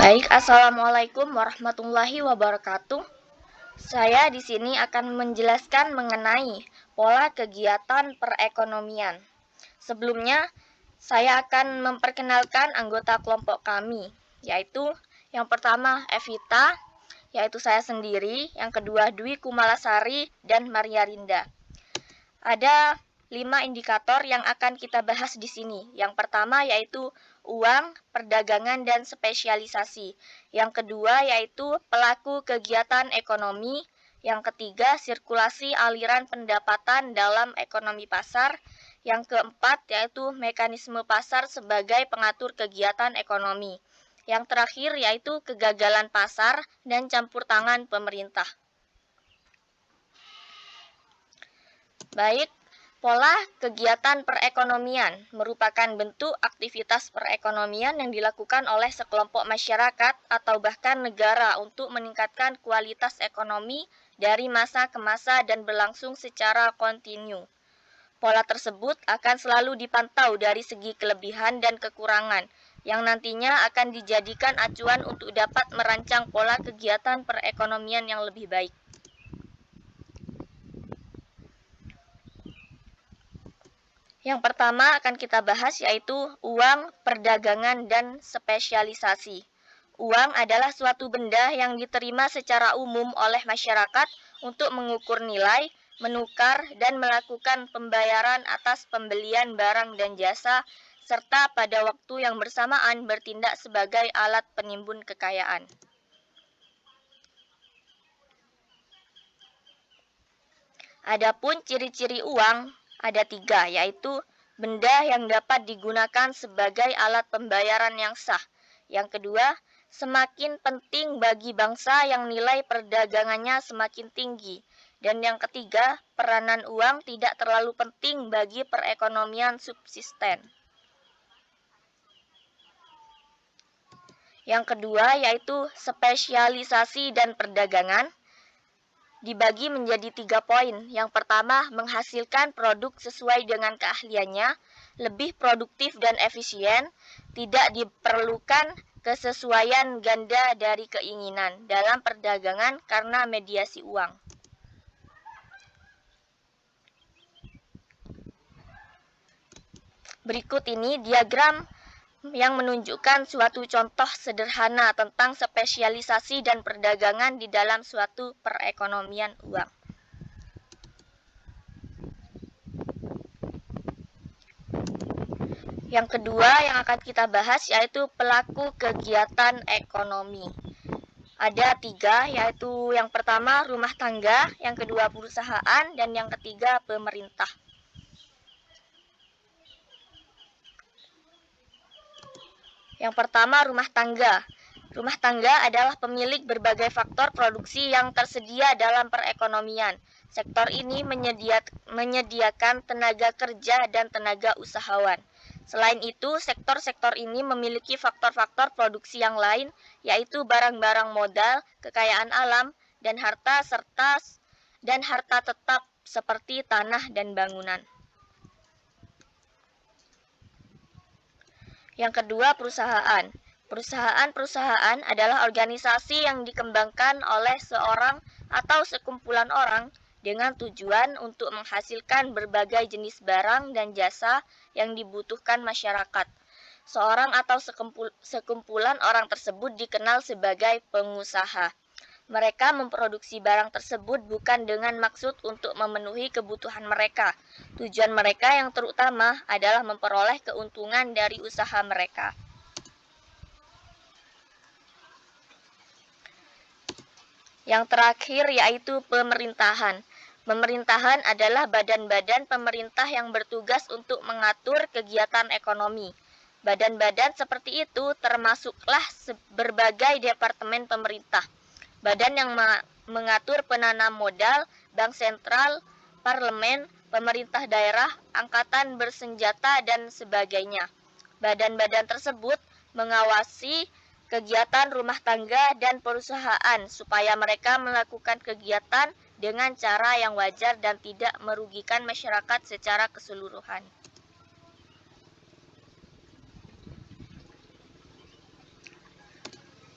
Baik, Assalamualaikum warahmatullahi wabarakatuh. Saya di sini akan menjelaskan mengenai pola kegiatan perekonomian. Sebelumnya, saya akan memperkenalkan anggota kelompok kami, yaitu yang pertama Evita, yaitu saya sendiri, yang kedua Dwi Kumalasari, dan Maria Rinda. Ada 5 indikator yang akan kita bahas di sini. Yang pertama yaitu uang, perdagangan, dan spesialisasi. Yang kedua yaitu pelaku kegiatan ekonomi. Yang ketiga sirkulasi aliran pendapatan dalam ekonomi pasar. Yang keempat yaitu mekanisme pasar sebagai pengatur kegiatan ekonomi. Yang terakhir yaitu kegagalan pasar dan campur tangan pemerintah. Baik, pola kegiatan perekonomian merupakan bentuk aktivitas perekonomian yang dilakukan oleh sekelompok masyarakat atau bahkan negara untuk meningkatkan kualitas ekonomi dari masa ke masa dan berlangsung secara kontinu. Pola tersebut akan selalu dipantau dari segi kelebihan dan kekurangan, yang nantinya akan dijadikan acuan untuk dapat merancang pola kegiatan perekonomian yang lebih baik. Yang pertama akan kita bahas yaitu uang, perdagangan, dan spesialisasi. Uang adalah suatu benda yang diterima secara umum oleh masyarakat untuk mengukur nilai, menukar, dan melakukan pembayaran atas pembelian barang dan jasa, serta pada waktu yang bersamaan bertindak sebagai alat penimbun kekayaan. Adapun ciri-ciri uang ada 3, yaitu benda yang dapat digunakan sebagai alat pembayaran yang sah. Yang kedua, semakin penting bagi bangsa yang nilai perdagangannya semakin tinggi. Dan yang ketiga, peranan uang tidak terlalu penting bagi perekonomian subsisten. Yang kedua yaitu spesialisasi dan perdagangan. Dibagi menjadi 3 poin. Yang pertama, menghasilkan produk sesuai dengan keahliannya, lebih produktif dan efisien, tidak diperlukan kesesuaian ganda dari keinginan dalam perdagangan karena mediasi uang. Berikut ini diagram yang menunjukkan suatu contoh sederhana tentang spesialisasi dan perdagangan di dalam suatu perekonomian uang. Yang kedua yang akan kita bahas yaitu pelaku kegiatan ekonomi. Ada 3, yaitu yang pertama rumah tangga, yang kedua perusahaan, dan yang ketiga pemerintah. Yang pertama, rumah tangga. Rumah tangga adalah pemilik berbagai faktor produksi yang tersedia dalam perekonomian. Sektor ini menyediakan tenaga kerja dan tenaga usahawan. Selain itu, sektor-sektor ini memiliki faktor-faktor produksi yang lain, yaitu barang-barang modal, kekayaan alam, dan harta tetap seperti tanah dan bangunan. Yang kedua, perusahaan. Perusahaan adalah organisasi yang dikembangkan oleh seorang atau sekumpulan orang dengan tujuan untuk menghasilkan berbagai jenis barang dan jasa yang dibutuhkan masyarakat. Seorang atau sekumpulan orang tersebut dikenal sebagai pengusaha. Mereka memproduksi barang tersebut bukan dengan maksud untuk memenuhi kebutuhan mereka. Tujuan mereka yang terutama adalah memperoleh keuntungan dari usaha mereka. Yang terakhir yaitu pemerintahan. Pemerintahan adalah badan-badan pemerintah yang bertugas untuk mengatur kegiatan ekonomi. Badan-badan seperti itu termasuklah berbagai departemen pemerintah. Badan yang mengatur penanam modal, bank sentral, parlemen, pemerintah daerah, angkatan bersenjata, dan sebagainya. Badan-badan tersebut mengawasi kegiatan rumah tangga dan perusahaan supaya mereka melakukan kegiatan dengan cara yang wajar dan tidak merugikan masyarakat secara keseluruhan.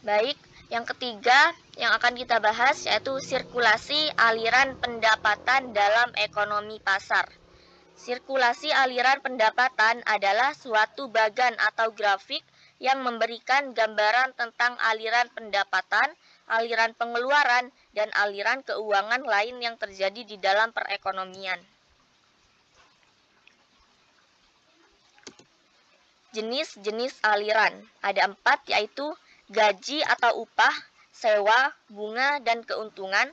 Baik, yang ketiga yang akan kita bahas yaitu sirkulasi aliran pendapatan dalam ekonomi pasar. Sirkulasi aliran pendapatan adalah suatu bagan atau grafik yang memberikan gambaran tentang aliran pendapatan, aliran pengeluaran, dan aliran keuangan lain yang terjadi di dalam perekonomian. Jenis-jenis aliran ada 4, yaitu gaji atau upah, sewa, bunga dan keuntungan,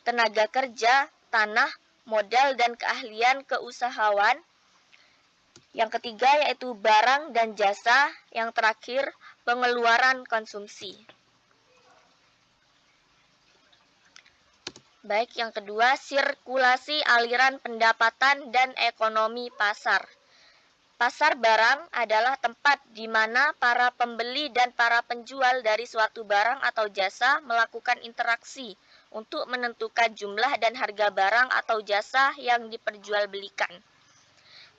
tenaga kerja, tanah, modal dan keahlian keusahawan. Yang ketiga yaitu barang dan jasa. Yang terakhir pengeluaran konsumsi. Baik, yang kedua sirkulasi aliran pendapatan dan ekonomi pasar. Pasar barang adalah tempat di mana para pembeli dan para penjual dari suatu barang atau jasa melakukan interaksi untuk menentukan jumlah dan harga barang atau jasa yang diperjualbelikan.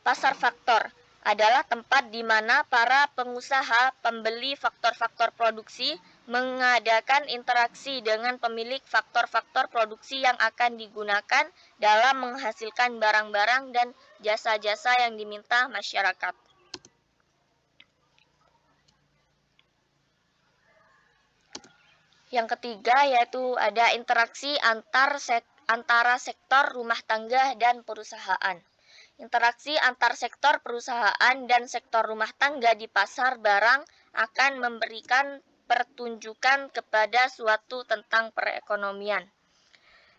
Pasar faktor adalah tempat di mana para pengusaha, pembeli faktor-faktor produksi mengadakan interaksi dengan pemilik faktor-faktor produksi yang akan digunakan dalam menghasilkan barang-barang dan jasa-jasa yang diminta masyarakat. Yang ketiga yaitu ada interaksi antara sektor rumah tangga dan perusahaan. Interaksi antar sektor perusahaan dan sektor rumah tangga di pasar barang akan memberikan pertunjukan kepada suatu tentang perekonomian.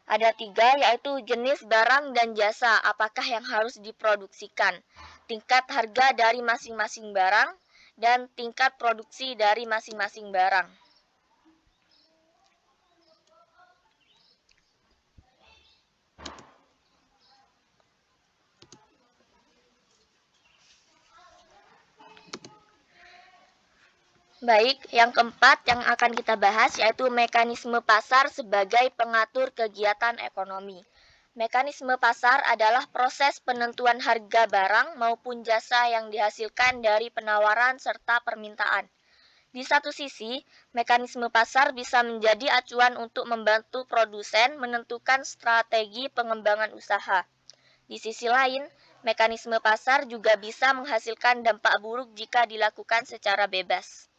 Ada 3, yaitu jenis barang dan jasa, apakah yang harus diproduksikan, tingkat harga dari masing-masing barang, dan tingkat produksi dari masing-masing barang. Baik, yang keempat yang akan kita bahas yaitu mekanisme pasar sebagai pengatur kegiatan ekonomi. Mekanisme pasar adalah proses penentuan harga barang maupun jasa yang dihasilkan dari penawaran serta permintaan. Di satu sisi, mekanisme pasar bisa menjadi acuan untuk membantu produsen menentukan strategi pengembangan usaha. Di sisi lain, mekanisme pasar juga bisa menghasilkan dampak buruk jika dilakukan secara bebas.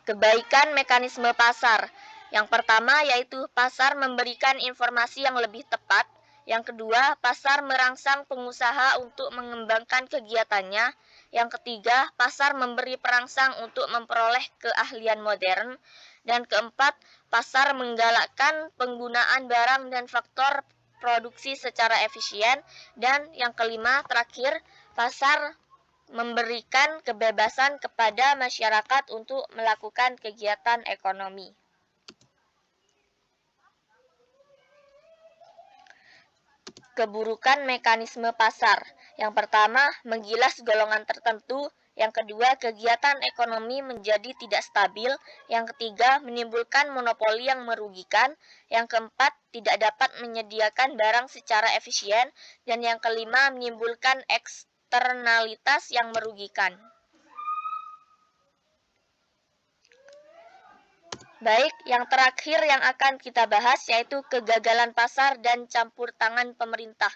Kebaikan mekanisme pasar. Yang pertama yaitu pasar memberikan informasi yang lebih tepat. Yang kedua, pasar merangsang pengusaha untuk mengembangkan kegiatannya. Yang ketiga, pasar memberi perangsang untuk memperoleh keahlian modern. Dan keempat, pasar menggalakkan penggunaan barang dan faktor produksi secara efisien. Dan yang kelima, terakhir, pasar memberikan kebebasan kepada masyarakat untuk melakukan kegiatan ekonomi. Keburukan mekanisme pasar. Yang pertama, menggilas golongan tertentu. Yang kedua, kegiatan ekonomi menjadi tidak stabil. Yang ketiga, menimbulkan monopoli yang merugikan. Yang keempat, tidak dapat menyediakan barang secara efisien. Dan yang kelima, menimbulkan eksternalitas yang merugikan. Baik, yang terakhir yang akan kita bahas yaitu kegagalan pasar dan campur tangan pemerintah.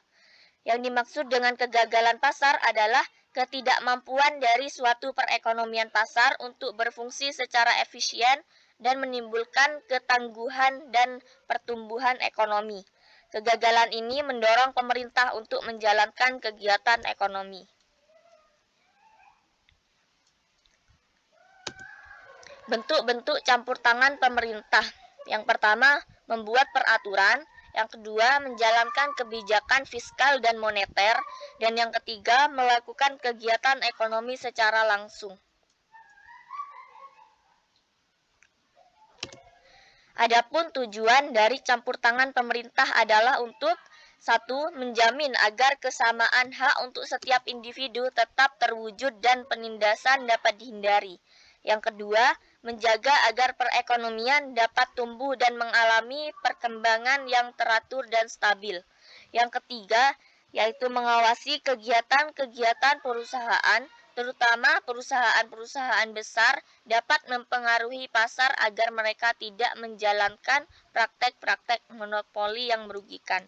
Yang dimaksud dengan kegagalan pasar adalah ketidakmampuan dari suatu perekonomian pasar untuk berfungsi secara efisien dan menimbulkan ketangguhan dan pertumbuhan ekonomi. Kegagalan ini mendorong pemerintah untuk menjalankan kegiatan ekonomi. Bentuk-bentuk campur tangan pemerintah. Yang pertama, membuat peraturan. Yang kedua, menjalankan kebijakan fiskal dan moneter. Dan yang ketiga, melakukan kegiatan ekonomi secara langsung. Adapun tujuan dari campur tangan pemerintah adalah untuk 1. Menjamin agar kesamaan hak untuk setiap individu tetap terwujud dan penindasan dapat dihindari. Yang kedua, menjaga agar perekonomian dapat tumbuh dan mengalami perkembangan yang teratur dan stabil. Yang ketiga, yaitu mengawasi kegiatan-kegiatan perusahaan terutama perusahaan-perusahaan besar, dapat mempengaruhi pasar agar mereka tidak menjalankan praktek-praktek monopoli yang merugikan.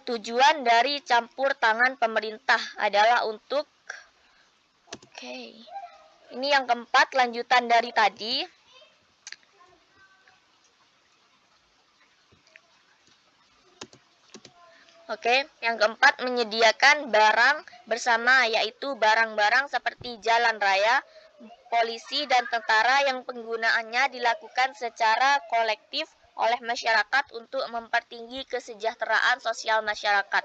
Tujuan dari campur tangan pemerintah adalah untuk ini yang keempat, lanjutan dari tadi. Yang keempat, menyediakan barang bersama, yaitu barang-barang seperti jalan raya, polisi, dan tentara yang penggunaannya dilakukan secara kolektif oleh masyarakat untuk mempertinggi kesejahteraan sosial masyarakat.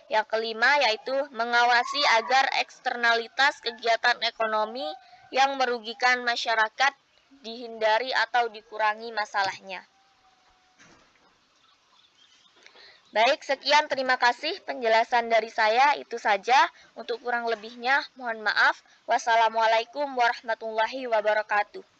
Yang kelima, yaitu mengawasi agar eksternalitas kegiatan ekonomi yang merugikan masyarakat dihindari atau dikurangi masalahnya. Baik, sekian, terima kasih penjelasan dari saya, itu saja. Untuk kurang lebihnya, mohon maaf. Wassalamualaikum warahmatullahi wabarakatuh.